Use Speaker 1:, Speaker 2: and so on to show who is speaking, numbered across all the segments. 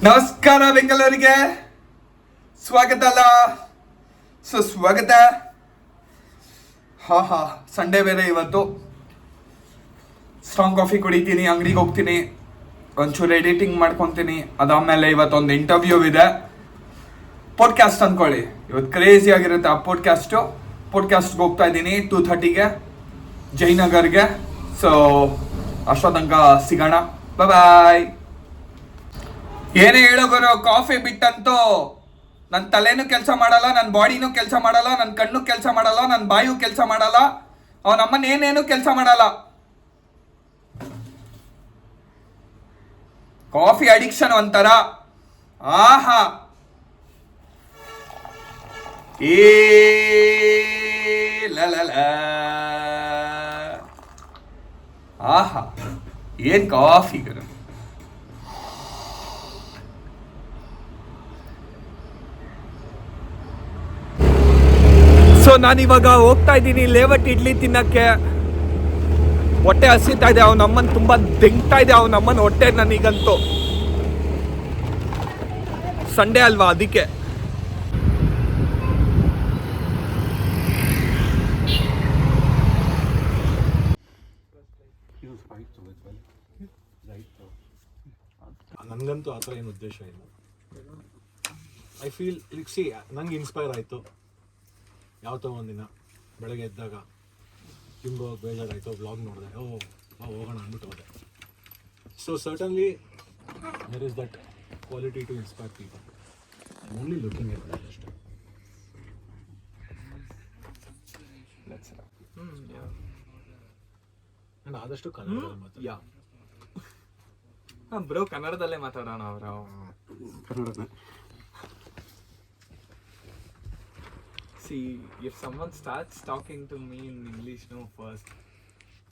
Speaker 1: ನಮಸ್ಕಾರ ಬೆಂಗಳೂರಿಗೆ ಸ್ವಾಗತ ಅಲ್ಲ ಸುಸ್ವಾಗತ. ಹಾ ಸಂಡೇ ಬೇರೆ ಇವತ್ತು. ಸ್ಟ್ರಾಂಗ್ ಕಾಫಿ ಕುಡಿತೀನಿ, ಅಂಗಡಿಗೆ ಹೋಗ್ತೀನಿ, ಒಂಚೂರು ಎಡಿಟಿಂಗ್ ಮಾಡ್ಕೊತೀನಿ. ಅದಾದಮೇಲೆ ಇವತ್ತೊಂದು ಇಂಟರ್ವ್ಯೂ ಇದೆ. ಪಾಡ್ಕಾಸ್ಟ್ ಅಂದ್ಕೊಳ್ಳಿ, ಇವತ್ತು ಕ್ರೇಜಿ ಆಗಿರುತ್ತೆ ಆ ಪಾಡ್ಕಾಸ್ಟ್ಗೆ ಹೋಗ್ತಾ ಇದ್ದೀನಿ 2:30ಗೆ ಜಯನಗರ್ಗೆ. ಸೊ ಅಷ್ಟೋ ತನಕ ಸಿಗೋಣ, ಬಾಯ್. ಏನೇ ಹೇಳೋಗರು, ಕಾಫಿ ಬಿಟ್ಟಂತೂ ನನ್ನ ತಲೆನೂ ಕೆಲಸ ಮಾಡಲ್ಲ, ನನ್ನ ಬಾಡಿನೂ ಕೆಲಸ ಮಾಡಲ್ಲ, ನನ್ನ ಕಣ್ಣು ಕೆಲಸ ಮಾಡಲ್ಲ, ನನ್ನ ಬಾಯು ಕೆಲಸ ಮಾಡಲ್ಲ, ಅವನಮ್ಮನ ಏನೇನು ಕೆಲಸ ಮಾಡಲ್ಲ. ಕಾಫಿ ಅಡಿಕ್ಷನ್ ಒಂಥರ. ಆಹಾ ಏ ಲಲ ಆಹಾ ಏನ್ ಕಾಫಿ ಗುರು. ಸೊ ನಾನಿವಾಗ ಹೋಗ್ತಾ ಇದ್ದೀನಿ ಲೇವಟ್ ಇಡ್ಲಿ ತಿನ್ನಕ್ಕೆ. ಹೊಟ್ಟೆ ಹಸಿತಾ ಇದೆ, ಅವನಮ್ಮನ್ ತುಂಬಾ ದಿಂಗ್ತಾ ಇದೆ ಅವನಮ್ಮನ ಹೊಟ್ಟೆ ನನಗಂತೂ. ಸಂಡೇ ಅಲ್ವಾ, ಅದಕ್ಕೆ.
Speaker 2: ನನಗಂತೂ ಆ ಥರ ಏನು ಉದ್ದೇಶ ಇಲ್ಲ. ಐ ಫೀಲ್ ಸಿ ನಂಗೆ ಇನ್ಸ್ಪೈರ್ ಆಯಿತು. ಯಾವತ್ತೋ ಒಂದಿನ ಬೆಳಗ್ಗೆ ಎದ್ದಾಗ ಹಿಂಗೋ ಬೇಜಾರಾಯಿತು, ವ್ಲಾಗ್ ನೋಡಿದೆ, ಹೋಗೋಣ ಅಂದ್ಬಿಟ್ಟು ಹೋದೆ. So certainly there is that quality to inspire people. Only looking at that ಅಷ್ಟೇ. ನಾನು ಆದಷ್ಟು ಕನ್ನಡದಲ್ಲಿ ಮಾತಾಡ.
Speaker 1: ಬ್ರೋ ಕನ್ನಡದಲ್ಲೇ ಮಾತಾಡೋಣ.
Speaker 2: ಕನ್ನಡನೇ.
Speaker 1: See, if someone starts talking to me in English, first,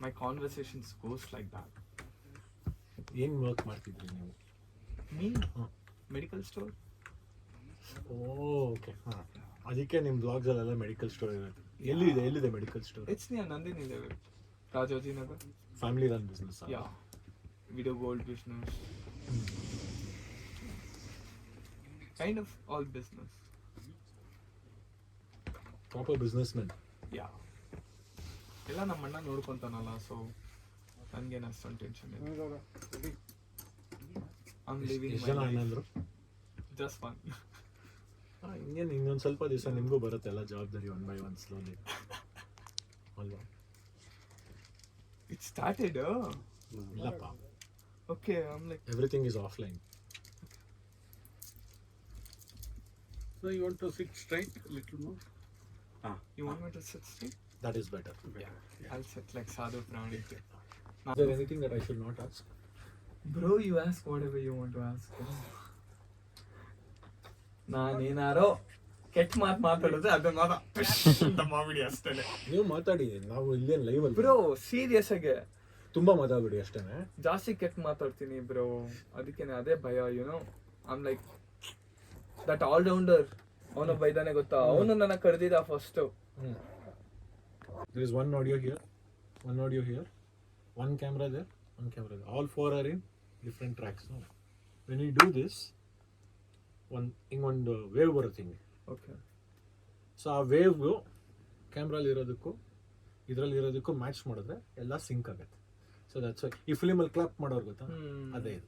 Speaker 1: my conversations goes like that.
Speaker 2: ಏನು ವರ್ಕ್ ಮಾಡ್ತಿದ್ರಿ ನೀವು?
Speaker 1: Me? Medical store.
Speaker 2: ಓಕೆ, ಹಾಂ. ಅದಕ್ಕೆ ನಿಮ್ಮ ಬ್ಲಾಗ್ಸಲ್ಲೆಲ್ಲ ಮೆಡಿಕಲ್ ಸ್ಟೋರ್ ಇರುತ್ತೆ. ಎಲ್ಲಿದೆ medical store?
Speaker 1: It's near Nandini Level, Rajoji Nagar.
Speaker 2: Family run business?
Speaker 1: Yeah. Video gold business. Kind of all business.
Speaker 2: Proper businessmen.
Speaker 1: Yeah, ಎಲ್ಲ ನಮ್ಮ ಅಣ್ಣ ನೋಡ್ಕೊಂತಾನಲ್ಲ, ಸೊ ನನಗೇನು ಅಷ್ಟೊಂದು ಟೆನ್ಷನ್ ಇಲ್ಲ.
Speaker 2: ಎಷ್ಟು ಜನ ಅಣ್ಣಂದ್ರು?
Speaker 1: Just one.
Speaker 2: ಇನ್ನೇನು ಇನ್ನೊಂದು ಸ್ವಲ್ಪ ದಿವಸ ನಿಮಗೂ ಬರುತ್ತೆ ಎಲ್ಲ ಜವಾಬ್ದಾರಿ, ಒನ್ ಬೈ ಒನ್ ಸ್ಲೋಲಿ ಅಲ್ವಾ?
Speaker 1: It started.
Speaker 2: ಇಲ್ಲಪ್ಪ,
Speaker 1: okay, I'm like
Speaker 2: everything is offline.
Speaker 3: So you want to sit straight a little more?
Speaker 1: You want me to sit straight?
Speaker 2: That is better.
Speaker 1: Yeah. I'll sit like Sadhu Pranit.
Speaker 2: Is there anything that I should not ask?
Speaker 1: Bro, you ask whatever you want to ask. ನಾನೇನಾರೋ ಕೆಟ್ಟ ಮಾತಾಡಿದ್ರೆ ಅದನ್ನ ಮಾತಾಡಿ ಅಷ್ಟೇ.
Speaker 2: ನೀವು ಮಾತಾಡಿ, ನಾವು ಇಲ್ಲೇನು live ಅಲ್ಲಿ.
Speaker 1: ಬ್ರೋ ಸೀರಿಯಸ್ ಆಗಿ
Speaker 2: ತುಂಬಾ ಮಾತಾಡ್ಬಿಡಿ ಅಷ್ಟೇನೆ.
Speaker 1: ಜಾಸ್ತಿ ಕೆಟ್ಟ ಮಾತಾಡ್ತೀನಿ ಬ್ರೋ, ಅದಕ್ಕೆ ಅದೇ ಭಯ. I'm like that all rounder. ಅವನು ಬೈದಾನೆ ಗೊತ್ತಾ, ಅವನು ನನ್ನ ಕರೆದಿದ್ದ first.
Speaker 2: There is one audio here, one camera there, one camera there. All four are in different tracks. No? When you do this, ಒಂದು ವೇವ್ ಬರುತ್ತೆ ಹಿಂಗೆ.
Speaker 1: ಓಕೆ.
Speaker 2: ಸೊ ಆ wave ಕ್ಯಾಮ್ರಲ್ಲಿ ಇರೋದಕ್ಕೂ ಇದರಲ್ಲಿ ಇರೋದಕ್ಕೂ ಮ್ಯಾಚ್ ಮಾಡಿದ್ರೆ ಎಲ್ಲ ಸಿಂಕ್ ಆಗುತ್ತೆ. ಸೊ ದಟ್ಸ್ ವೈ ಈ ಫಿಲ್ಮಲ್ಲಿ clap ಮಾಡೋರು ಗೊತ್ತಾ, ಅದೇ ಇದು.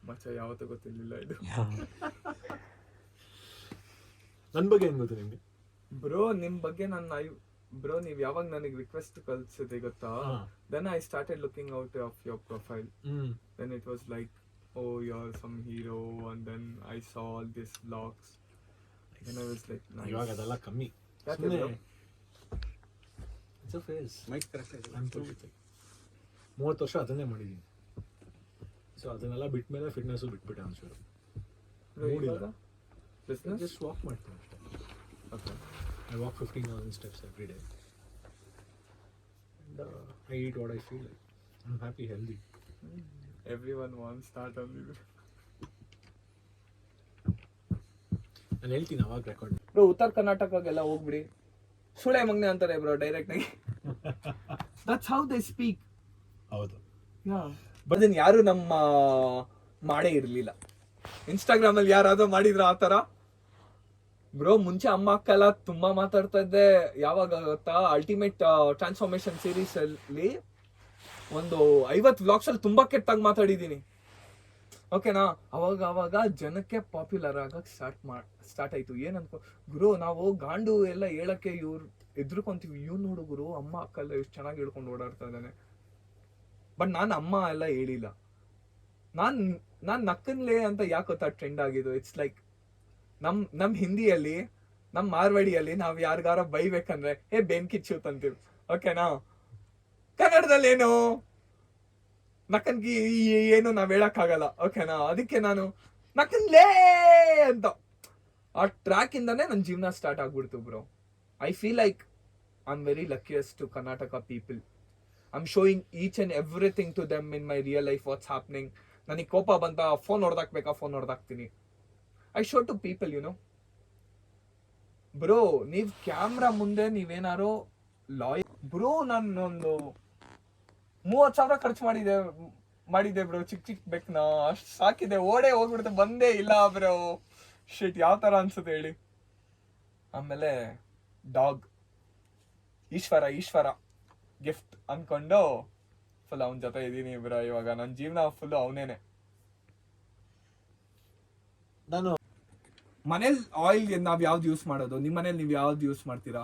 Speaker 1: ಮಚ್ಚ ಯಾವತ್ತೂ ಗೊತ್ತಿರಲಿಲ್ಲ ಇದು.
Speaker 2: ನನ್ನ ಬಗ್ಗೆ ಏನು ಗೊತ್ತು ನಿಮಗೆ?
Speaker 1: ಬ್ರೋ ನಿಮ್ಮ ಬಗ್ಗೆ ಬ್ರೋ ನೀವು ಯಾವಾಗ ನನಗೆ ರಿಕ್ವೆಸ್ಟ್ ಕಳ್ಸಿದೆ ಗೊತ್ತಾ, then I started looking out of your profile. Then it was like, oh you are some hero, and then I saw all this vlogs. Then I was like,
Speaker 2: ಇವಾಗ ಅದೆಲ್ಲ ಕಮ್ಮಿ.
Speaker 1: ಯಾಕೆ bro?
Speaker 2: It's a phase.
Speaker 3: Mic correct ಆಗಿದೆ.
Speaker 2: 30 ವರ್ಷ ಅದನ್ನೇ ಮಾಡಿದ್ದೀನಿ. So ಅದನ್ನೆಲ್ಲ ಬಿಟ್ಟ ಮೇಲೆ ಫಿಟ್ನೆಸ್ಸು ಬಿಟ್ಬಿಟ್ಟೆ ಒಂಚೂರು.
Speaker 1: ಬಿಸ್ನೆಸ್
Speaker 2: ಜಸ್ಟ್ ವಾಕ್ ಮಾಡ್ತೀನಿ ಅಷ್ಟೇ.
Speaker 1: Okay.
Speaker 2: I walk 15,000 steps every day. And I eat what I feel like. I'm happy, healthy.
Speaker 1: Everyone wants that only.
Speaker 2: ನಾನು ಹೇಳ್ತೀನಿ ಅವಾಗ ರೆಕಾರ್ಡ್.
Speaker 1: ಬ್ರೋ ಉತ್ತರ ಕರ್ನಾಟಕಗೆಲ್ಲ ಹೋಗ್ಬಿಡಿ, ಸುಳೆ ಮಗ್ನೆ ಅಂತಾರೆ ಬ್ರೋ ಡೈರೆಕ್ಟ್ ಆಗಿ. That's how they speak.
Speaker 2: ಹೌದು.
Speaker 1: Yeah. ಬಟ್ ಯಾರು ನಮ್ಮ ಮಾಡೇ ಇರ್ಲಿಲ್ಲ. ಇನ್ಸ್ಟಾಗ್ರಾಮ್ ಅಲ್ಲಿ ಯಾರಾದ್ರೂ ಮಾಡಿದ್ರ ಆ ತರ? ಬ್ರೋ ಮುಂಚೆ ಅಮ್ಮ ಅಕ್ಕ ಎಲ್ಲ ತುಂಬಾ ಮಾತಾಡ್ತಾ ಇದ್ದೆ. ಯಾವಾಗ ಗೊತ್ತಾ, ಅಲ್ಟಿಮೇಟ್ ಟ್ರಾನ್ಸ್ಫಾರ್ಮೇಶನ್ ಸೀರೀಸ್ ಅಲ್ಲಿ ಒಂದು 50 ವ್ಲಾಗ್ಸ್ ಅಲ್ಲಿ ತುಂಬಾ ಕೆಟ್ಟಾಗಿ ಮಾತಾಡಿದೀನಿ, ಓಕೆನಾ. ಅವಾಗ ಜನಕ್ಕೆ ಪಾಪ್ಯುಲರ್ ಆಗಕ್ ಸ್ಟಾರ್ಟ್ ಆಯ್ತು. ಏನ್ ಅನ್ಕೋ ಗುರು, ನಾವು ಗಾಂಡು ಎಲ್ಲ ಹೇಳಕ್ಕೆ ಇವ್ರು ಎದ್ರುಕೊಂತೀವಿ. ಇವ್ ನೋಡು ಗುರು, ಅಮ್ಮ ಅಕ್ಕ ಎಲ್ಲ ಎಷ್ಟು ಚೆನ್ನಾಗಿ ಹೇಳ್ಕೊಂಡು ಓಡಾಡ್ತಾ ಇದ್ದಾನೆ. ಬಟ್ ನಾನು ಅಮ್ಮ ಎಲ್ಲ ಹೇಳಿಲ್ಲ. ನಾನ್ ನಕ್ಕನ್ಲೇ ಅಂತ ಯಾಕೊತ್ತಾ ಟ್ರೆಂಡ್ ಆಗಿದ್ದು. ಇಟ್ಸ್ ಲೈಕ್ ನಮ್ ಹಿಂದಿಯಲ್ಲಿ, ನಮ್ ಮಾರ್ವಾಡಿಯಲ್ಲಿ ನಾವ್ ಯಾರಿಗಾರ ಬೈಬೇಕಂದ್ರೆ ಬೆನ್ಕಿಚ್ಚೂತ್ ಅಂತೀವಿ, ಓಕೆನಾ. ಕನ್ನಡದಲ್ಲಿ ಏನು ನಕ್ಕನ್ಗಿ ಏನು ನಾವ್ ಹೇಳಕ್ ಆಗಲ್ಲ, ಓಕೆನಾ. ಅದಕ್ಕೆ ನಾನು ನಕ್ಕನ್ಲೇ ಅಂತ ಆ ಟ್ರ್ಯಾಕ್ ಇಂದಾನೆ ನನ್ನ ಜೀವನ ಸ್ಟಾರ್ಟ್ ಆಗ್ಬಿಡ್ತು bro. I feel like I am very luckiest to Karnataka people. I am showing each and everything to them in my real life, what's happening. ನನಗೆ ಕೋಪ ಬಂತ, ಫೋನ್ ಹೊಡೆದಾಕ್ಬೇಕಾ, ಫೋನ್ ಹೊಡೆದಾಕ್ತೀನಿ. I show to people, you know bro. ನೀವ್ camera ಮುಂದೆ ನೀವೇನಾರು loyal bro. ನಾನು ಒಂದು 30,000 ಖರ್ಚು ಮಾಡಿದೆ ಬ್ರೋ. ಚಿಕ್ಕ ಬೆಕ್ನ ಅಷ್ಟು ಸಾಕಿದೆ, ಓಡೇ ಹೋಗ್ಬಿಡುತ್ತೆ, ಬಂದೇ ಇಲ್ಲ ಬ್ರೋ. ಶಿಟ್, ಯಾವ ತರ ಅನ್ಸುತ್ತೆ ಹೇಳಿ. ಆಮೇಲೆ ಡಾಗ್ ಈಶ್ವರ ಗಿಫ್ಟ್ ಅನ್ಕೊಂಡು ಫುಲ್ ಅವನ ಜೊತೆ ಇದೀನಿ ಬ್ರೋ. ಇವಾಗ ನನ್ನ ಜೀವನ ಫುಲ್ ಅವನೇನೆ.
Speaker 2: ನಾನು
Speaker 1: ಮನೇಲಿ ಆಯಿಲ್ ನಾವ್ ಯಾವ್ದು ಯೂಸ್ ಮಾಡೋದು? ನಿಮ್ಮ ಮನೇಲಿ ನೀವು ಯಾವ್ದು ಯೂಸ್ ಮಾಡ್ತೀರಾ?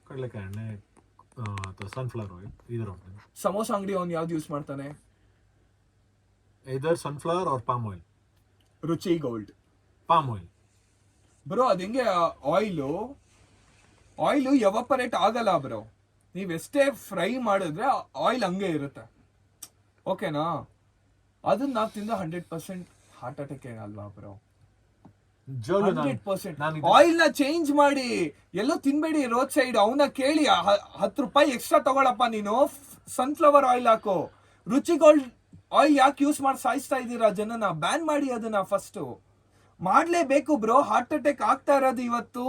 Speaker 2: ಕಡಲೆಕಾಯಿ ಎಣ್ಣೆ ಅಥವಾ ಸನ್ಫ್ಲವರ್ ಆಯಿಲ್, ಇದರ
Speaker 1: ಸಮೋಸ ಅಂಗಡಿ ಅವ್ನು ಯಾವ್ದು ಯೂಸ್ ಮಾಡ್ತಾನೆ?
Speaker 2: ಇದರ್ ಸನ್ಫ್ಲವರ್ ಆರ್ ಪಾಮ್ ಆಯಿಲ್.
Speaker 1: ರುಚಿ ಗೋಲ್ಡ್
Speaker 2: ಪಾಮ್ ಆಯಿಲ್
Speaker 1: ಬ್ರೋ. ಅದ್ ಹೆಂಗೆ ಆಯಿಲು ಎವಾಪರೇಟ್ ಆಗಲ್ಲ ಬ್ರೋ. ನೀವ್ ಎಷ್ಟೇ ಫ್ರೈ ಮಾಡಿದ್ರೆ ಆಯಿಲ್ ಹಂಗೆ ಇರುತ್ತೆ, ಓಕೆನಾ. ಅದನ್ನ ನಾವ್ ತಿಂದ 100% ಹಾರ್ಟ್ ಅಟ್ಯಾಕ್ ಏನಲ್ವಾ ಬ್ರೋ? 100%. ಆಯಿಲ್ ನ ಚೇಂಜ್ ಮಾಡಿ ಎಲ್ಲೋ ತಿನ್ಬೇಡಿ ರೋಡ್ ಸೈಡ್. ಅವನ ಕೇಳಿ 10 ರೂಪಾಯಿ ಎಕ್ಸ್ಟ್ರಾ ತಗೊಳಪ್ಪ ನೀನು, ಸನ್ಫ್ಲವರ್ ಆಯಿಲ್ ಹಾಕೋ. ರುಚಿ ಗೋಲ್ಡ್ ಆಯಿಲ್ ಯಾಕೆ ಯೂಸ್ ಮಾಡಿ ಸಾಯಿಸ್ತಾ ಇದ್ದೀರಾ ಜನನ? ಬ್ಯಾನ್ ಮಾಡಿ ಅದನ್ನ. ಫಸ್ಟ್ ಮಾಡ್ಲೇಬೇಕು ಬ್ರೋ. ಹಾರ್ಟ್ ಅಟ್ಯಾಕ್ ಆಗ್ತಾ ಇರೋದು ಇವತ್ತು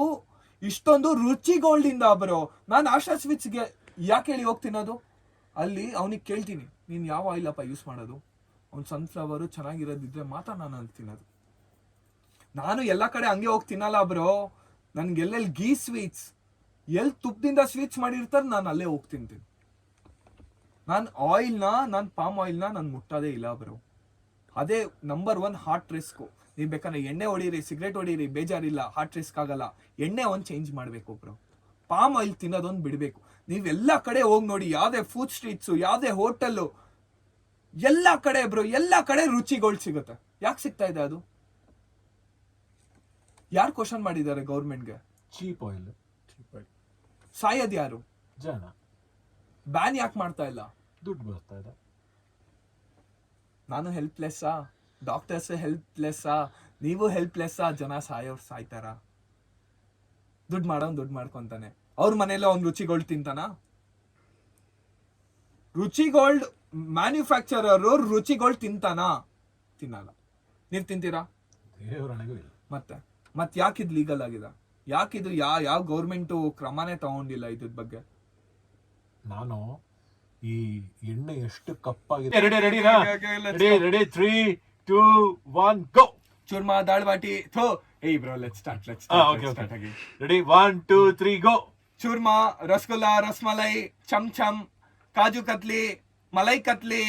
Speaker 1: ಇಷ್ಟೊಂದು ರುಚಿ ಗೋಲ್ಡ್ ಇಂದ ಬ್ರೋ. ನಾನು ಆಶಾ ಸ್ವೀಟ್ಸ್ಗೆ ಯಾಕೆ ಹೇಳಿ ಹೋಗ್ತಿನೋದು, ಅಲ್ಲಿ ಅವನಿಗೆ ಕೇಳ್ತೀನಿ, ನೀನ್ ಯಾವ ಆಯಿಲ್ ಅಪ್ಪ ಯೂಸ್ ಮಾಡೋದು? ಅವ್ನು ಸನ್ಫ್ಲವರು ಚೆನ್ನಾಗಿರೋದಿದ್ರೆ ಮಾತ್ರ ನಾನು ಅಲ್ಲಿ ತಿನ್ನೋದು. ನಾನು ಎಲ್ಲ ಕಡೆ ಹಂಗೆ ಹೋಗಿ ತಿನ್ನಲ್ಲ ಬ್ರೋ. ನನ್ಗೆ ಎಲ್ಲೆಲ್ಲಿ ಗೀ ಸ್ವೀಟ್ಸ್, ಎಲ್ಲಿ ತುಪ್ಪದಿಂದ ಸ್ವೀಟ್ಸ್ ಮಾಡಿರ್ತಾರೆ, ನಾನು ಅಲ್ಲೇ ಹೋಗಿ ತಿಂತೀನಿ. ನಾನು ಪಾಮ್ ಆಯಿಲ್ನ ನಾನು ಮುಟ್ಟೋದೇ ಇಲ್ಲ ಬ್ರೋ. ಅದೇ ನಂಬರ್ 1 ಹಾರ್ಟ್ ರಿಸ್ಕು. ನೀವು ಬೇಕಾದ್ರೆ ಎಣ್ಣೆ ಹೊಡೀರಿ, ಸಿಗರೇಟ್ ಹೊಡೀರಿ, ಬೇಜಾರಿಲ್ಲ, ಹಾರ್ಟ್ ರಿಸ್ಕ್ ಆಗಲ್ಲ. ಎಣ್ಣೆ ಒಂದು ಚೇಂಜ್ ಮಾಡಬೇಕು ಬ್ರೋ. ಪಾಮ್ ಆಯಿಲ್ ತಿನ್ನೋದೊಂದು ಬಿಡಬೇಕು. ನೀವೆಲ್ಲ ಕಡೆ ಹೋಗಿ ನೋಡಿ, ಯಾವುದೇ ಫುಡ್ ಸ್ಟ್ರೀಟ್ಸು, ಯಾವುದೇ ಹೋಟೆಲ್ಲು, ಎಲ್ಲ ಕಡೆ ಬ್ರೋ, ಎಲ್ಲ ಕಡೆ ರುಚಿಗಳು ಸಿಗುತ್ತೆ. ಯಾಕೆ ಸಿಗ್ತಾ ಇದೆ ಅದು? ಯಾರು ಕ್ವಶನ್ ಮಾಡಿದ್ದಾರೆ ಗೌರ್ಮೆಂಟ್ಗೆ?
Speaker 2: Cheap oil.
Speaker 1: ಸಾಯೋದು ಯಾರು?
Speaker 2: ಜನ.
Speaker 1: ಬ್ಯಾನ್ ಯಾಕೆ ಮಾಡ್ತಾ ಇಲ್ಲ?
Speaker 2: ದುಡ್ಡು ಬರ್ತಾ ಇದೆ.
Speaker 1: ನಾನು ಹೆಲ್ಪ್ಲೆಸ್ಸಾ? ಡಾಕ್ಟರ್ಸ್ ಹೆಲ್ಪ್ಲೆಸ್ಸಾ? ನೀವು ಹೆಲ್ಪ್ಲೆಸ್ಸಾ? ಜನ ಸಾಯ್ತಾರ? ದುಡ್ಡು ಮಾಡ್ಕೊಂತಾನೆ. ಅವ್ರ ಮನೇಲಿ ಅವ್ನು ರುಚಿ ಗೋಲ್ಡ್ ತಿಂತಾನ? ರುಚಿ ಗೋಲ್ಡ್ ಮ್ಯಾನುಫ್ಯಾಕ್ಚರರ್ ರುಚಿ ಗೋಲ್ಡ್ ತಿನ್ನಲ್ಲ. ನೀವ್ ತಿಂತೀರಾ? ಮತ್ತೆ ಯಾಕಿದ್ ಲೀಗಲ್ ಆಗಿದೆ? ಯಾಕಿದು ಯಾವ ಗೌರ್ಮೆಂಟು ಕ್ರಮನೇ ತಗೊಂಡಿಲ್ಲ ಇದ್ರ ಬಗ್ಗೆ?
Speaker 2: ನಾನು ಈ ಎಣ್ಣೆ ಎಷ್ಟು ಕಪ್ಪಾಗಿದೆ. ರೆಡಿ 3 2 1 ಗೋ.
Speaker 1: ಚೂರ್ಮಾ ದಾಳ್ವಾಟಿ ಥೋ. ಏಯ್ bro, let's start again.
Speaker 2: Ready 1 2 3 ಗೋ.
Speaker 1: ಚೂರ್ಮಾ, ರಸಗುಲ್ಲಾ, ರಸಮಲೈ, ಚಮ್ ಚಮ್, ಕಾಜು ಕತ್ಲಿ, ಮಲೈ ಕತ್ಲಿ,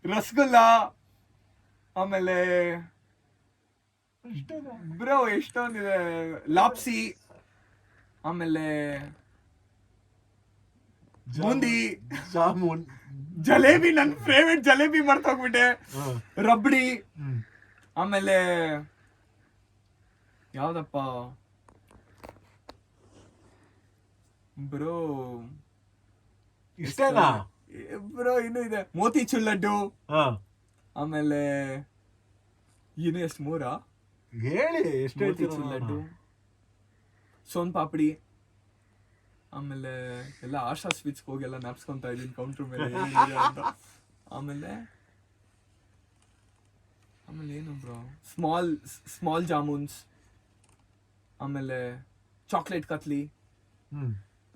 Speaker 1: ರಸಗುಲ್ಲಾ, ಆಮೇಲೆ ಬ್ರೋ ಎಷ್ಟೊಂದಿದೆ, ಲಾಪ್ಸಿ, ಆಮೇಲೆ ಬೂಂದಿ,
Speaker 2: ಜಾಮೂನ್,
Speaker 1: ಜಲೇಬಿ. ನನ್ ಫೇವ್ರೆಟ್ ಜಲೇಬಿ ಮರ್ತೋಗ್ಬಿಟ್ಟೆ. ರಬ್ಡಿ, ಆಮೇಲೆ ಯಾವ್ದಪ್ಪ ಬ್ರೋ,
Speaker 2: ಇಷ್ಟೇನಾ
Speaker 1: ಬ್ರೋ? ಇನ್ನೂ ಇದೆ, ಮೋತಿಚೂರ್ ಲಡ್ಡು, ಆಮೇಲೆ ಇನ್ನು ಎಷ್ಟು 3
Speaker 2: ಹೇಳಿ.
Speaker 1: ಮೋತಿಚೂರ್ ಲಡ್ಡು, ಸೋನ್ ಪಾಪಡಿ, ಆಮೇಲೆ ಎಲ್ಲ ಆಶಾ ಸ್ವೀಟ್ಸ್ ಹೋಗಿ ಎಲ್ಲ ನಾಪ್ಸ್ಕೊಂತ ಇದೀನಿ ಕೌಂಟರ್ ಮೇಲೆ ಏನಿದೆ ಅಂತ. ಆಮೇಲೆ ಏನು ಬ್ರೋ, ಸ್ಮಾಲ್ ಜಾಮೂನ್ಸ್, ಆಮೇಲೆ chocolate katli,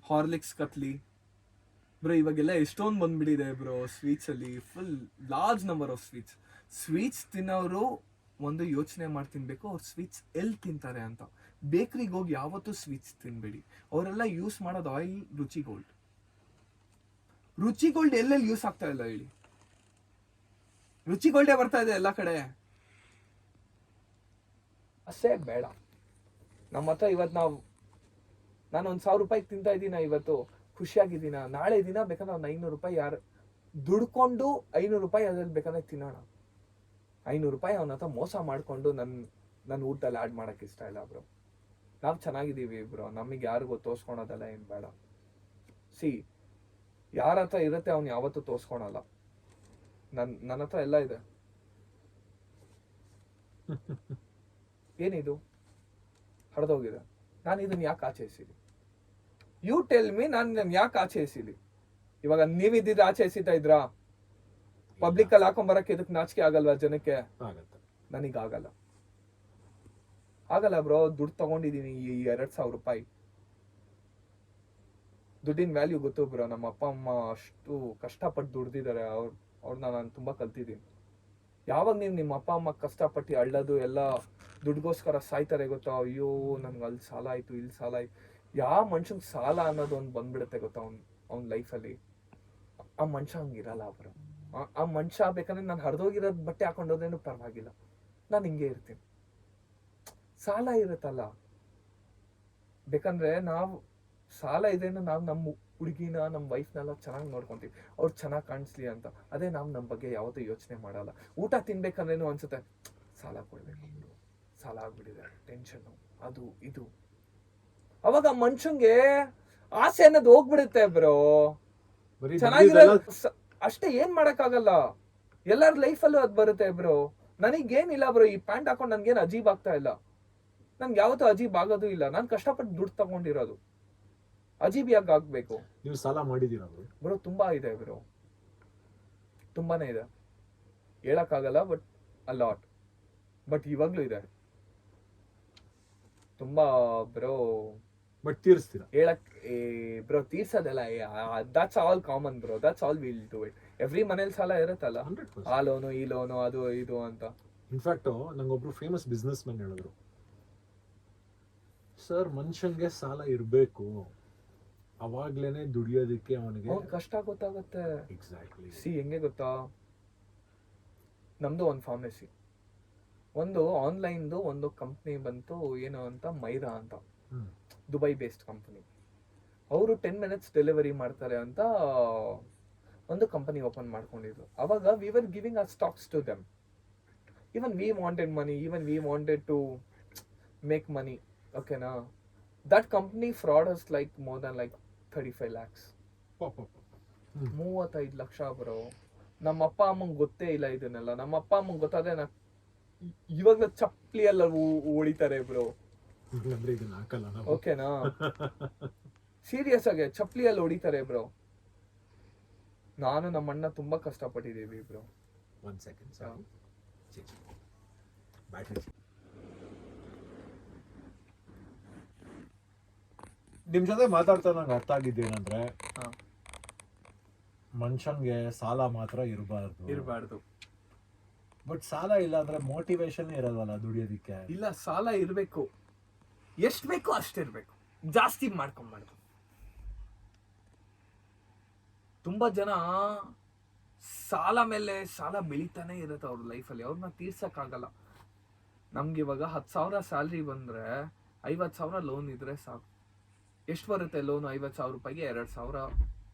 Speaker 1: Horlicks katli,
Speaker 4: bro ಇವಾಗೆಲ್ಲ ಎಷ್ಟೊಂದು ಬಂದ್ಬಿಟ್ಟಿದೆ ಬ್ರೋ ಸ್ವೀಟ್ಸಲ್ಲಿ full large number of sweets ತಿನ್ನೋರು ಒಂದು ಯೋಚನೆ ಮಾಡಿ ತಿನ್ಬೇಕು ಅವ್ರು ಸ್ವೀಟ್ಸ್ ಎಲ್ಲಿ ತಿಂತಾರೆ ಅಂತ. ಬೇಕ್ರಿಗೆ ಹೋಗಿ ಯಾವತ್ತೂ ಸ್ವೀಟ್ಸ್ ತಿನ್ಬೇಡಿ. ಅವರೆಲ್ಲ ಯೂಸ್ ಮಾಡೋದು ಆಯಿಲ್ ರುಚಿ ಗೋಲ್ಡ್ ಎಲ್ಲೆಲ್ಲಿ ಯೂಸ್ ಆಗ್ತಾ ಇಲ್ಲ ಹೇಳಿ? ರುಚಿ ಗೋಲ್ಡೇ ಬರ್ತಾ ಇದೆ ಎಲ್ಲ ಕಡೆ. ಅಷ್ಟೇ ಬೇಡ. ನಮ್ಮ ಹತ್ರ ಇವತ್ತು ನಾನು ಒಂದು 1,000 ರೂಪಾಯಿಗೆ ತಿಂತಾ ಇದ್ದೀನ, ಇವತ್ತು ಖುಷಿಯಾಗಿದ್ದೀನ. ನಾಳೆ ದಿನ ಬೇಕಾದ್ರೆ ಒಂದು 500 ರೂಪಾಯಿ ಯಾರು ದುಡ್ಕೊಂಡು 500 ರೂಪಾಯಿ ಅದ್ರಲ್ಲಿ ಬೇಕಾದ್ರೆ ತಿನ್ನೋಣ. 500 ರೂಪಾಯಿ ಅವನ ಹತ್ರ ಮೋಸ ಮಾಡಿಕೊಂಡು ನನ್ನ ಊಟದಲ್ಲಿ ಆ್ಯಡ್ ಮಾಡೋಕ್ಕೆ ಇಷ್ಟ ಇಲ್ಲ ಬ್ರೋ. ನಾವು ಚೆನ್ನಾಗಿದ್ದೀವಿ ಬ್ರೋ, ನಮಗೆ ಯಾರಿಗೂ ತೋರಿಸ್ಕೊಳೋದೆಲ್ಲ ಏನು ಬೇಡ. ಯಾರ ಹತ್ರ ಇರುತ್ತೆ ಅವ್ನು ಯಾವತ್ತೂ ತೋರಿಸ್ಕೊಳಲ್ಲ. ನನ್ನ ಹತ್ರ ಎಲ್ಲ ಇದೆ. ಏನಿದು ಹರಿದೋಗಿದೆ, ನಾನು ಇದನ್ನ ಯಾಕೆ ಆಚೆ ಎಸಿಲಿ? ಯು ಟೆಲ್ ಮಿ, ನಾನು ಯಾಕೆ ಆಚೆ ಎಸಿಲಿ? ಇವಾಗ ನೀವಿದ್ದಿದ್ರೆ ಆಚೆ ಎಸಿತಾ ಇದ್ರಾ? ಪಬ್ಲಿಕ್ ಅಲ್ಲಿ ಹಾಕೊಂಬರಕ್ಕೆ ಇದಕ್ಕೆ ನಾಚಿಕೆ ಆಗಲ್ವಾ ಜನಕ್ಕೆ? ನನಗಾಗಲ್ಲ ಬ್ರೋ. ದುಡ್ಡು ತಗೊಂಡಿದೀನಿ ಈ 2,000 ರೂಪಾಯಿ. ದುಡ್ಡಿನ ವ್ಯಾಲ್ಯೂ ಗೊತ್ತು ಬ್ರೋ. ನಮ್ಮ ಅಪ್ಪ ಅಮ್ಮ ಅಷ್ಟು ಕಷ್ಟಪಟ್ಟು ದುಡ್ದಿದ್ದಾರೆ. ಅವ್ರನ್ನ ನಾನು ತುಂಬಾ ಕಲ್ತಿದ್ದೀನಿ. ಯಾವಾಗ ನಿಮ್ಮ ಅಪ್ಪ ಅಮ್ಮ ಕಷ್ಟಪಟ್ಟು ಅಳ್ಳೋದು ಎಲ್ಲ ದುಡ್ಗೋಸ್ಕರ ಸಾಯ್ತಾರೆ ಗೊತ್ತಾ? ಅಯ್ಯೋ ನನ್ಗೆ ಅಲ್ಲಿ ಸಾಲ ಆಯ್ತು, ಇಲ್ಲಿ ಸಾಲ ಆಯ್ತು. ಯಾವ ಮನುಷ್ಯಂಗೆ ಸಾಲ ಅನ್ನೋದು ಒಂದು ಬಂದ್ಬಿಡುತ್ತೆ ಗೊತ್ತಾ ಅವ್ನ ಲೈಫಲ್ಲಿ. ಆ ಮನುಷ್ಯ ಹಂಗಿರಲ್ಲ ಬ್ರೋ. ಆ ಮನುಷ್ಯ ಬೇಕಂದ್ರೆ ನಾನು ಹರಿದೋಗಿರೋದು ಬಟ್ಟೆ ಹಾಕೊಂಡೋದೇನು ಪರವಾಗಿಲ್ಲ, ನಾನು ಹಿಂಗೆ ಇರ್ತೀನಿ. ಸಾಲ ಇರುತ್ತಲ್ಲ, ಬೇಕಂದ್ರೆ ನಾವು ಸಾಲ ಇದೆ ನಾವು ನಮ್ಮ ಹುಡುಗಿನ ನಮ್ಮ ವೈಫ್ನೆಲ್ಲ ಚೆನ್ನಾಗಿ ನೋಡ್ಕೊಂತೀವಿ, ಅವ್ರು ಚೆನ್ನಾಗಿ ಕಾಣಿಸ್ಲಿ ಅಂತ. ಅದೇ ನಾವು ನಮ್ಮ ಬಗ್ಗೆ ಯಾವತ್ತೂ ಯೋಚನೆ ಮಾಡಲ್ಲ. ಊಟ ತಿನ್ಬೇಕಂದ್ರೇನು ಅನ್ಸುತ್ತೆ, ಸಾಲ ಕೊಡ್ಬೇಕು, ಸಾಲ ಆಗ್ಬಿಟ್ಟಿದೆ, ಟೆನ್ಷನ್ನು, ಅದು ಇದು. ಅವಾಗ ಮನುಷ್ಯಂಗೆ ಆಸೆ ಅನ್ನೋದು ಹೋಗ್ಬಿಡುತ್ತೆ ಬ್ರೋ. ಚೆನ್ನಾಗಿರೋ ಅಷ್ಟೇ, ಏನ್ ಮಾಡಕ್ಕಾಗಲ್ಲ. ಎಲ್ಲರ ಲೈಫಲ್ಲೂ ಅದು ಬರುತ್ತೆ ಬ್ರೋ. ನನಗೇನಿಲ್ಲ ಬ್ರೋ, ಈ ಪ್ಯಾಂಟ್ ಹಾಕೊಂಡು ನನ್ಗೇನು ಅಜೀಬ್ ಆಗ್ತಾ ಇಲ್ಲ. ನನ್ಗೆ ಯಾವತ್ತೂ ಅಜೀಬ್ ಆಗೋದು ಇಲ್ಲ. ನಾನು ಕಷ್ಟಪಟ್ಟು ದುಡ್ಡು ತಗೊಂಡಿರೋದು. ಅಜೀಬ್ ಯಾಕೆ ಆಗ್ಬೇಕು?
Speaker 2: ನೀವು ಸಾಲ ಮಾಡಿದೀರ
Speaker 4: ಬ್ರೋ? ತುಂಬಾ ಇದೆ ಬ್ರೋ, ತುಂಬಾನೇ ಇದೆ. ಹೇಳಕ್ಕಾಗಲ್ಲ, ಬಟ್ ಅಲಾಟ್. ಬಟ್ ಇವಾಗ್ಲೂ ಇದೆ ತುಂಬಾ ಬ್ರೋ.
Speaker 2: ಬಟ್ ತೀರಿಸ್ತೀರಾ?
Speaker 4: ಹೇಳಕ್ ಬ್ರೋ, ತೀರ್ಸೋದೆಲ್ಲ that's all common bro. That's all will do it. Every ಮನೇಲಿ ಸಾಲ ಇರುತ್ತಲ್ಲ, ಆ ಲೋನು ಈ ಲೋನು ಅದು ಇದು ಅಂತ.
Speaker 2: ಇನ್ಫ್ಯಾಕ್ಟ್ ನಂಗೊಬ್ರು ಫೇಮಸ್ ಬಿಸ್ನೆಸ್ ಮ್ಯಾನ್ ಹೇಳಿದ್ರು, ಸರ್ ಮನುಷ್ಯಂಗೆ ಸಾಲ ಇರಬೇಕು, ಅವಾಗ್ಲೇನೆ ದುಡಿಯೋದಕ್ಕೆ ಅವನಿಗೆ
Speaker 4: ಕಷ್ಟ ಗೊತ್ತಾಗುತ್ತೆ.
Speaker 2: ಎಕ್ಸಾಕ್ಟ್ಲಿ.
Speaker 4: ಹೆಂಗೆ ಗೊತ್ತಾ, ನಮ್ದು ಒಂದು ಫಾರ್ಮಸಿ, ಒಂದು ಆನ್ಲೈನ್ದು ಒಂದು ಕಂಪ್ನಿ ಬಂತು, ಏನು ಅಂತ, ಮೈರಾ ಅಂತ, ದುಬೈ ಬೇಸ್ಡ್ ಕಂಪನಿ. ಅವರು 10 minutes ಡೆಲಿವರಿ ಮಾಡ್ತಾರೆ ಅಂತ ಒಂದು ಕಂಪನಿ ಓಪನ್ ಮಾಡ್ಕೊಂಡಿದ್ರು. ಅವಾಗ we were giving our stocks to them. Even we wanted money, even we wanted to make money. ಓಕೆನಾ? That company fraud is like more than like 35 lakhs. 35 lakh bro. ನಮ್ಮ ಅಪ್ಪ ಅಮ್ಮಂಗೆ ಗೊತ್ತೇ ಇಲ್ಲ ಇದನ್ನೆಲ್ಲ. ನಮ್ಮ ಅಪ್ಪ ಅಮ್ಮಂಗೆ ಗೊತ್ತಾದ್ರೆ ಇವಾಗ ಚಪ್ಪಲಿಯೆಲ್ಲ ಹೊಡಿತಾರೆ ಬ್ರೋ. ಓಕೆನಾ? ಸೀರಿಯಸ್ ಆಗಿ ಚಪ್ಪಲಿಯಲ್ಲಿ ಹೊಡಿತಾರೆ ಬ್ರೋ. ನಾನು ನಮ್ಮ ಅಣ್ಣ ತುಂಬಾ ಕಷ್ಟಪಟ್ಟಿದ್ದೀವಿ ಬ್ರೋ.
Speaker 2: 1 second. ನಿಮ್ ಜೊತೆ ಮಾತಾಡ್ತಾ ನಂಗೆ ಅರ್ಥ ಆಗಿದ್ದೇನಂದ್ರೆ, ಮನುಷ್ಯನ್ಗೆ ಸಾಲ ಮಾತ್ರ ಇರಬಾರ್ದು. ಬಟ್ ಸಾಲ ಇಲ್ಲ ಅಂದ್ರೆ ಮೋಟಿವೇಶನ್ ಇರಲ್ವಲ್ಲ ದುಡಿಯೋದಿಕ್ಕೆ.
Speaker 4: ಇಲ್ಲ, ಸಾಲ ಇರಬೇಕು. ಎಷ್ಟು ಬೇಕೋ ಅಷ್ಟಿರ್ಬೇಕು, ಜಾಸ್ತಿ ಮಾಡ್ಕೊಂಬಾರ್ದು. ತುಂಬಾ ಜನ ಸಾಲ ಮೇಲೆ ಸಾಲ ಬೆಳೀತಾನೆ ಇರುತ್ತೆ ಅವ್ರ ಲೈಫಲ್ಲಿ. ಅವ್ರನ್ನ ತೀರ್ಸಕ್ಕಾಗಲ್ಲ. ನಮ್ಗೆ ಇವಾಗ 10,000 ಸ್ಯಾಲ್ರಿ ಬಂದ್ರೆ 50,000 ಲೋನ್ ಇದ್ರೆ ಸಾಕು. ಎಷ್ಟು ಬರುತ್ತೆ ಲೋನು? 50,000 ರೂಪಾಯಿಗೆ 2,000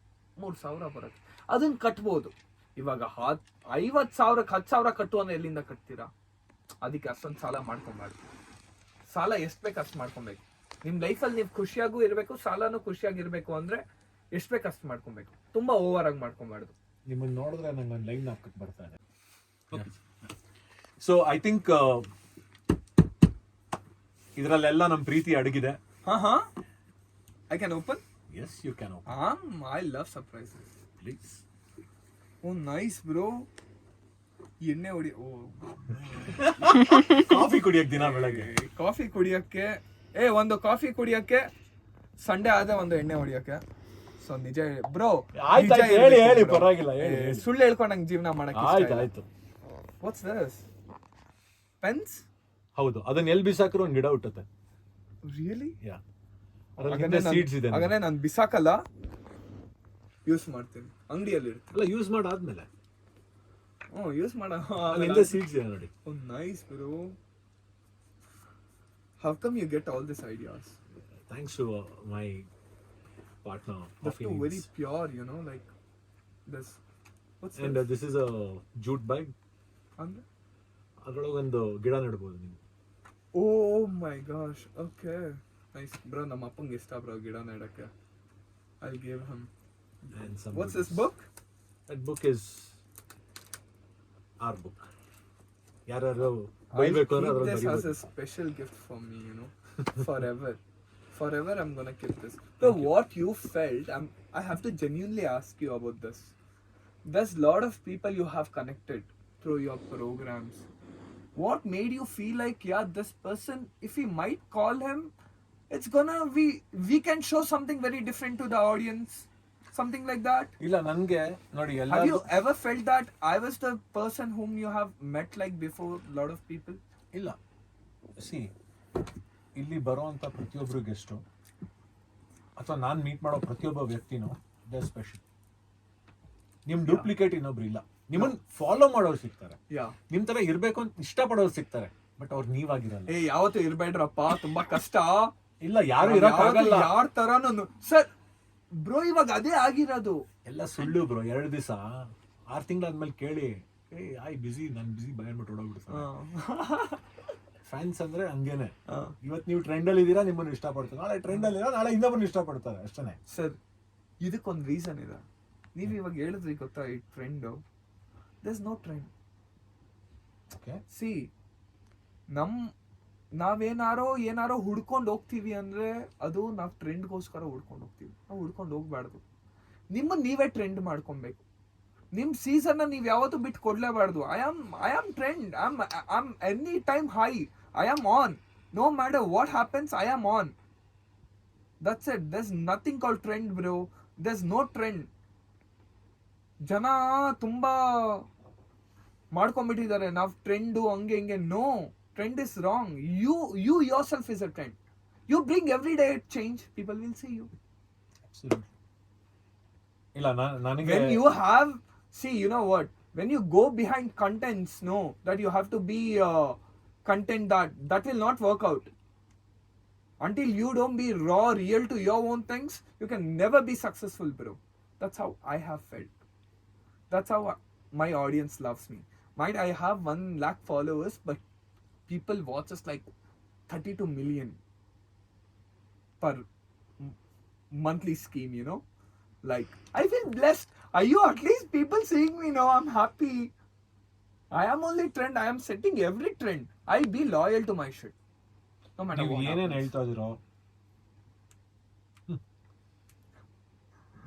Speaker 4: 3,000 ಬರುತ್ತೆ. ಅದನ್ನ ಕಟ್ಬೋದು. ಇವಾಗ 50,000ಕ್ಕೆ 10,000 ಕಟ್ಟು ಅಂದ್ರೆ ಎಲ್ಲಿಂದ ಕಟ್ತೀರಾ? ಅದಕ್ಕೆ ಅಷ್ಟೊಂದು ಸಾಲ ಮಾಡ್ಕೊಂಬಾರ್ದು. ಸಾಲ ಎಷ್ಟು ಬೇಕು ಅಷ್ಟು ಮಾಡ್ಕೊಬೇಕು. ನಿಮ್ಮ ಲೈಫಲ್ಲಿ ನೀವು ಖುಷಿಯಾಗೂ ಇರಬೇಕು, ಸಾಲನೂ ಖುಷಿಯಾಗಿರ್ಬೇಕು ಅಂದ್ರೆ ಎಷ್ಟು ಬೇಕು ಅಷ್ಟು ಮಾಡ್ಕೊಬೇಕು. ತುಂಬಾ ಓವರ್ ಆಗಿ ಮಾಡ್ಕೊಬಾರ್ದು.
Speaker 2: ನಿಮ್ಮನ್ನ ನೋಡಿದ್ರೆ ನಂಗೆ ಒಂದು ಲೈನ್ ಹಾಕಕ್ಕೆ ಬರ್ತಾ ಇದೆ. ಸೊ ಐ ಥಿಂಕ್ ಇದರಲ್ಲೆಲ್ಲ ನಮ್ಮ ಪ್ರೀತಿ ಅಡಗಿದೆ.
Speaker 4: I can open?
Speaker 2: Yes, you can open.
Speaker 4: I love surprises.
Speaker 2: Please.
Speaker 4: Oh, nice bro. ಎಣ್ಣೆ ಹೊಡಿ.
Speaker 2: ಕಾಫಿ ಕುಡಿಯಕ್ಕೆ ದಿನ ಬೆಳಗ್ಗೆ
Speaker 4: ಕಾಫಿ ಕುಡಿಯಕ್ಕೆ ಒಂದು ಕಾಫಿ ಕುಡಿಯಕ್ಕೆ ಸಂಡೇ ಆದ ಒಂದು ಎಣ್ಣೆ ಹೊಡಿಯಕ್ಕೆ.
Speaker 1: ಸೊ ನಿಜ ಬ್ರೋ,
Speaker 2: ಆಯ್ತು, ಹೇಳಿ, ಪರವಾಗಿಲ್ಲ, ಹೇಳಿ.
Speaker 1: ಸುಳ್ಳು ಹೇಳ್ಕೊಂಡು ನಂಗೆ ಜೀವನ ಮಾಡಕ್ಕೆ
Speaker 2: ಆಯ್ತು.
Speaker 1: What's this pens?
Speaker 2: ಹೌದು, ಅದನ್ನ ಎಲ್ಲಿ ಬಿಸಾಕ್ರು ಒಂದು ಗಿಡ ಹುಟ್ಟುತ್ತೆ.
Speaker 1: ರಿಯಲಿ?
Speaker 2: ಅದ್ರಲ್ಲಿ ಸೀಡ್ಸ್ ಇದೆ.
Speaker 1: ಹಾಗಾದ್ರೆ ನಾನು ಬಿಸಾಕಲ್ಲ, ಯೂಸ್ ಮಾಡ್ತೀನಿ, ಅಂಗಡಿಯಲ್ಲಿ ಇರುತ್ತೆ.
Speaker 2: ಅಲ್ಲ, ಯೂಸ್ ಮಾಡಾದ್ಮೇಲೆ
Speaker 1: ಯೂಸ್ ಮಾಡ
Speaker 2: ಅಲ್ಲಿಂದ ಸೀಡ್ಸ್ ಇದೆ ನೋಡಿ.
Speaker 1: Oh, nice, bro. How come you get all these ideas?
Speaker 2: Thanks to my partner.
Speaker 1: That's too very pure, you know, like this. What's
Speaker 2: And
Speaker 1: this?
Speaker 2: this is a jute bag.
Speaker 1: Andre?
Speaker 2: ಅದ್ರೊಳಗೆ ಒಂದು ಗಿಡ ನೆಡ್ಬೋದು ನೀವು.
Speaker 1: Oh my gosh. Okay. Nice, bro. ನಮ್ಮ ಅಪ್ಪಂಗೆ ಇಷ್ಟ bro ಗಿಡ ನೆಡಕ್ಕೆ. I'll give him.
Speaker 2: And some.
Speaker 1: What's this book?
Speaker 2: That book is our book. ಯಾರು
Speaker 1: I'll
Speaker 2: ಬೈಬೇಕು ಅಂದ್ರೆ
Speaker 1: keep
Speaker 2: ಅದ್ರಲ್ಲಿ
Speaker 1: this as
Speaker 2: ಬರೀಬೋದು.
Speaker 1: a special gift for me, you know, forever. Forever, I'm gonna keep this. So, what you felt, I have to genuinely ask you about this. There's a lot of people you have connected through your programs. What made you feel like, yeah, this person, if we might call him, it's gonna we can show something very different to the audience, something like that?
Speaker 2: ಇಲ್ಲ, ನನ್ಗೆ ನೋಡಿ ಎಲ್ಲ.
Speaker 1: Have you ever felt that I was the person whom you have met like before a lot of people?
Speaker 2: ಇಲ್ಲ, C, ಇಲ್ಲಿ ಬರೋವಂಥ ಪ್ರತಿಯೊಬ್ಬರು guest ಅಥವಾ ನಾನು meet ಮಾಡೋ ಪ್ರತಿಯೊಬ್ಬ ವ್ಯಕ್ತಿನೂ ದೇ ಸ್ಪೆಷಲ್. ನಿಮ್ ಡೂಪ್ಲಿಕೇಟ್ ಇನ್ನೊಬ್ರು ಇಲ್ಲ. ನಿಮ್ಮನ್ನ ಫಾಲೋ ಮಾಡೋರು ಸಿಗ್ತಾರೆ,
Speaker 1: Yeah.
Speaker 2: ನಿಮ್ ತರ ಇರ್ಬೇಕು ಅಂತ ಇಷ್ಟಪಡೋರು ಸಿಗ್ತಾರೆ, ಬಟ್ ಅವ್ರು ನೀವಾಗಿರಲ್ಲ.
Speaker 1: ಯಾವತ್ತೂ ಇರ್ಬೇಡ್ರಪ್ಪ, ತುಂಬಾ ಕಷ್ಟ.
Speaker 2: ಇಲ್ಲ, ಯಾರು ಇರಕ್ಕಾಗಲ್ಲ.
Speaker 1: ಯಾರ ತರಾನು ಸರ್ ಬ್ರೋ, ಇವಾಗ ಅದೇ ಆಗಿರೋದು.
Speaker 2: ಎಲ್ಲ ಸುಳ್ಳು ಬ್ರೋ. 2 ದಿವಸ 6 ತಿಂಗಳಾದ್ಮೇಲೆ ಕೇಳಿ, ಬಿಸಿ, ನಾನು ಬಿಸಿ ಬಯನ್ಬಿಟ್ಟು ಹೊಡೋಗ್ಬಿಡ್ತಾರೆ. ಫ್ಯಾನ್ಸ್ ಅಂದ್ರೆ ಹಂಗೇನೆ. ಇವತ್ತು ನೀವು ಟ್ರೆಂಡ್ ಅಲ್ಲಿ ಇದೀರಾ, ನಿಮ್ಮನ್ನು ಇಷ್ಟಪಡ್ತಾರೆ. ನಾಳೆ ಟ್ರೆಂಡ್ ಅಲ್ಲಿ ನಾಳೆ ಇನ್ನೊಬ್ಬರನ್ನ ಇಷ್ಟಪಡ್ತಾರೆ, ಅಷ್ಟೇ.
Speaker 1: ಸರ್, ಇದಕ್ಕೊಂದು ರೀಸನ್ ಇದೆ. ನೀವ್ ಇವಾಗ ಹೇಳಿದ್ರಿ ಗೊತ್ತಾ, ಈ trend. there's no trend.
Speaker 2: Okay,
Speaker 1: see, ನಾವೇನಾರೋ ಹುಡ್ಕೊಂಡು ಹೋಗ್ತೀವಿ ಅಂದ್ರೆ ಅದು ನಾವು ಟ್ರೆಂಡ್ಗೋಸ್ಕರ ಹುಡ್ಕೊಂಡು ಹೋಗ್ತೀವಿ. ನಾವು ಹುಡ್ಕೊಂಡು ಹೋಗ್ಬಾರ್ದು. ನಿಮ್ಮನ್ನ ನೀವೇ ಟ್ರೆಂಡ್ ಮಾಡ್ಕೊಬೇಕು. ನಿಮ್ ಸೀಸನ್ ನೀವ್ ಯಾವತ್ತೂ ಬಿಟ್ಟು ಕೊಡ್ಲೇಬಾರ್ದು. I am trend. I am any time high. I am on. No matter what happens, I am on. That's it. there's nothing called trend, bro. there's no trend. ಜನ ತುಂಬಾ ಮಾಡ್ಕೊಂಡ್ಬಿಟ್ಟಿದ್ದಾರೆ, ನಾವ್ ಟ್ರೆಂಡು ಹಂಗೆ ಹಿಂಗೆ. No, trend is wrong. You yourself is a trend. You bring every day change. People will see you.
Speaker 2: ಇಲ್ಲ, ನನಗೆ
Speaker 1: when you have, see, you know what, when you go behind contents, no, that you have to be content, that will not work out. Until you don't be raw, real to your own things, you can never be successful, bro. That's how I have felt. That's how my audience loves me. Might I have 1 lakh followers, but people watch us like 32 million per monthly scheme, you know. Like, I feel blessed. Are you at least people seeing me now? I'm happy. I am only trend. I am setting every trend. I be loyal to my shit. No matter
Speaker 2: ನೀವು
Speaker 1: what
Speaker 2: ಏನೇನ್
Speaker 1: happens.
Speaker 2: ಹೇಳ್ತಾ ಇದೀರೋ,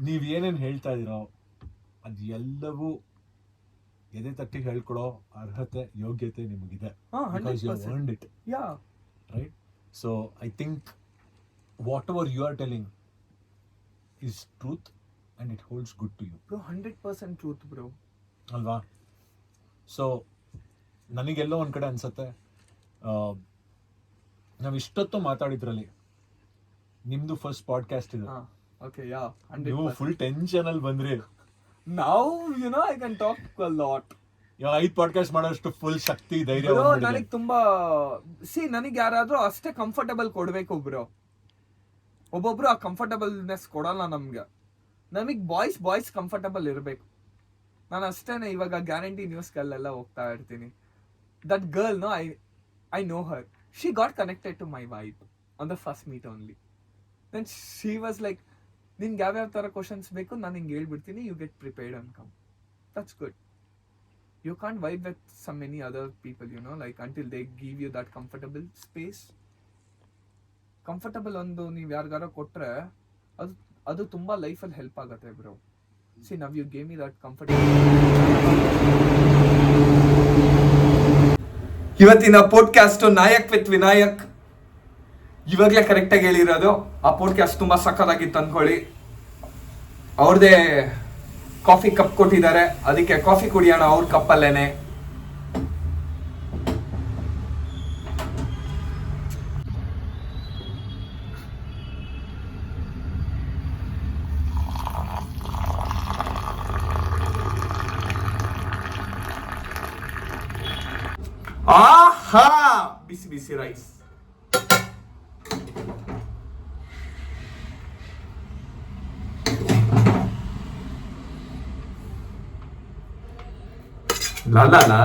Speaker 2: ನೀವ್ ಏನೇನ್ ಹೇಳ್ತಾ ಇದೀರೋ ಅದು ಎಲ್ಲವೂ ಎದೆ ತಟ್ಟಿ ಹೇಳ್ಕೊಡೋ ಅರ್ಹತೆ, ಯೋಗ್ಯತೆ ನಿಮಗಿದೆ. Because you have
Speaker 1: 100%.
Speaker 2: earned it,
Speaker 1: Yeah.
Speaker 2: right? So I think whatever you are telling is truth and it holds good to you.
Speaker 1: Bro, 100% truth, bro.
Speaker 2: ಅಲ್ವಾ? ಸೊ ನನಗೆಲ್ಲೋ ಒಂದ್ ಕಡೆ ಅನ್ಸತ್ತೆ, ನಾವ್ ಇಷ್ಟೊತ್ತು ಮಾತಾಡಿದ್ರಲ್ಲಿ ನಿಮ್ದು ಫಸ್ಟ್ ಪಾಡ್ಕಾಸ್ಟ್ ಇದೆ.
Speaker 1: Okay, yeah.
Speaker 2: ನೀವು
Speaker 1: 100%.
Speaker 2: ಫುಲ್ ಟೆನ್ಷನ್ ಅಲ್ಲಿ ಬಂದ್ರಿ.
Speaker 1: Now, you know, I can talk a lot.
Speaker 2: ಇವಾಗ 5 ಪಾಡ್ಕಾಸ್ಟ್ ಮಾಡೋಷ್ಟು ಫುಲ್ ಶಕ್ತಿ, ಧೈರ್ಯ
Speaker 1: ಬ್ರೋ,
Speaker 2: ಬಂದ್ಬಿಟ್ಟಿದೆ.
Speaker 1: ನನಗೆ ತುಂಬಾ, ನನಗೆ ಯಾರಾದ್ರೂ ಅಷ್ಟೇ ಕಂಫರ್ಟಬಲ್ ಕೊಡ್ಬೇಕು ಬ್ರೋ. ಒಬ್ಬೊಬ್ರು ಆ ಕಂಫರ್ಟಬಲ್ನೆಸ್ ಕೊಡಲ್ಲ ನಮ್ಗೆ. ನಮಗ್ ಬಾಯ್ಸ್ ಕಂಫರ್ಟಬಲ್ ಇರಬೇಕು. ನಾನು ಅಷ್ಟೇನೆ. ಇವಾಗ ಗ್ಯಾರಂಟಿ ನ್ಯೂಸ್ಗಳೆಲ್ಲ ಹೋಗ್ತಾ ಇರ್ತೀನಿ. That girl, no, I know her. She got connected to my vibe on the first meet only. Then she was like, ನಿನ್ಗೆ ಯಾವ್ಯಾವ ಥರ ಕ್ವಶನ್ಸ್ ಬೇಕು ನಾನು ಹಿಂಗೆ ಹೇಳ್ಬಿಡ್ತೀನಿ, you get prepared and come. That's good. You can't vibe with so many other people, you know, like until they give you that comfortable space. Comfortable ಒಂದು ನೀವು ಯಾರಿಗಾರ ಕೊಟ್ರೆ ಅದು ತುಂಬಾ ಲೈಫಲ್ಲಿ ಹೆಲ್ಪ್ ಆಗುತ್ತೆ bro. See, now you gave me that comfortable. ಇವತ್ತಿನ podcast Nayak with Vinayak ಇವಾಗಲೇ ಕರೆಕ್ಟಾಗಿ ಹೇಳಿರೋದು. ಆ ಪಾಡ್ಕಾಸ್ಟ್ ತುಂಬಾ ಸಕ್ಕತ್ತಾಗಿತ್ತು ಅನ್ಕೊಳ್ಳಿ. ಅವ್ರದೇ ಕಾಫಿ ಕಪ್ ಕೊಟ್ಟಿದ್ದಾರೆ, ಅದಕ್ಕೆ ಕಾಫಿ ಕುಡಿಯೋಣ ಅವ್ರ ಕಪ್ಪಲ್ಲೇನೆ. ಆಹಾ, ಬಿಸಿ ಬಿಸಿ ರೈಸ್. La la la.